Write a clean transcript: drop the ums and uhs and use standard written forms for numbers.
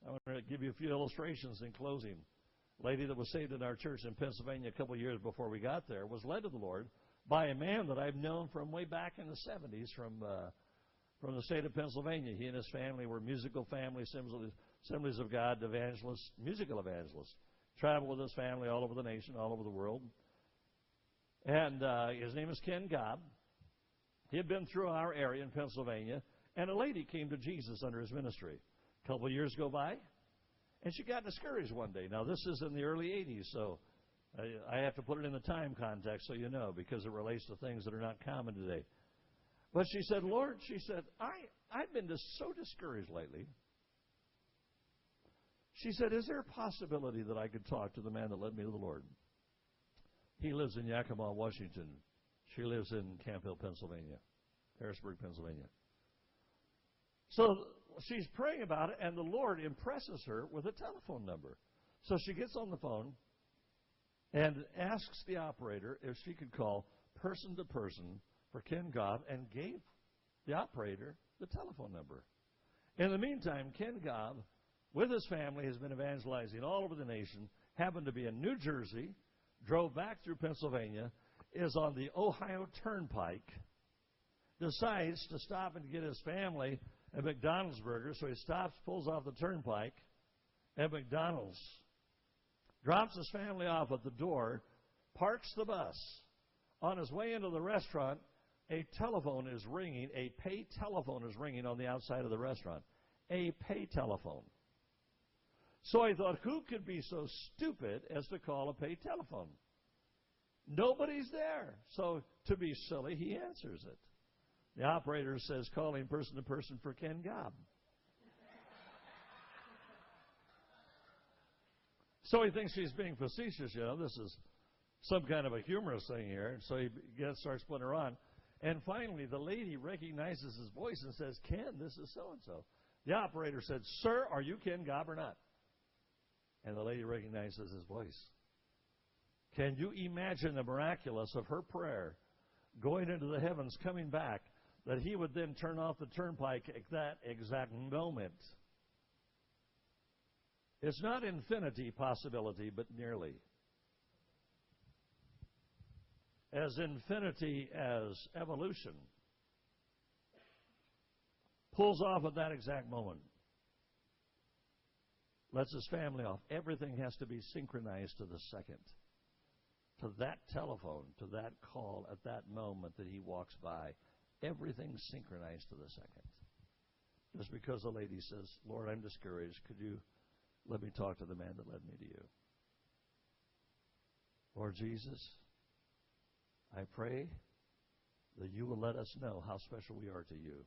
I'm going to give you a few illustrations in closing. A lady that was saved in our church in Pennsylvania a couple of years before we got there was led to the Lord by a man that I've known from way back in the 70s from the state of Pennsylvania. He and his family were musical family, Assemblies of God evangelists, musical evangelists. Traveled with his family all over the nation, all over the world. And his name is Ken Gobb. He had been through our area in Pennsylvania, and a lady came to Jesus under his ministry. A couple of years go by, and she got discouraged one day. Now, this is in the early 80s, so I have to put it in the time context so you know, because it relates to things that are not common today. But she said, Lord, she said, I've been so discouraged lately. She said, is there a possibility that I could talk to the man that led me to the Lord? He lives in Yakima, Washington. She lives in Camp Hill, Pennsylvania, Harrisburg, Pennsylvania. So she's praying about it, and the Lord impresses her with a telephone number. So she gets on the phone and asks the operator if she could call person to person for Ken Gobb, and gave the operator the telephone number. In the meantime, Ken Gobb, with his family, has been evangelizing all over the nation, happened to be in New Jersey, drove back through Pennsylvania, is on the Ohio Turnpike, decides to stop and get his family a McDonald's burger, so he stops, pulls off the turnpike at McDonald's, drops his family off at the door, parks the bus. On his way into the restaurant, a telephone is ringing, a pay telephone is ringing on the outside of the restaurant. A pay telephone. So I thought, who could be so stupid as to call a pay telephone? Nobody's there. So to be silly, he answers it. The operator says, calling person to person for Ken Gobb. So he thinks she's being facetious, this is some kind of a humorous thing here. And so he starts putting her on. And finally, the lady recognizes his voice and says, Ken, this is so-and-so. The operator said, sir, are you Ken Gobb or not? And the lady recognizes his voice. Can you imagine the miraculous of her prayer going into the heavens, coming back, that he would then turn off the turnpike at that exact moment? It's not infinity possibility, but nearly. As infinity as evolution pulls off at that exact moment, lets his family off. Everything has to be synchronized to the second, to that telephone, to that call at that moment that he walks by. Everything's synchronized to the second. Just because the lady says, Lord, I'm discouraged, could you let me talk to the man that led me to you? Lord Jesus, I pray that you will let us know how special we are to you.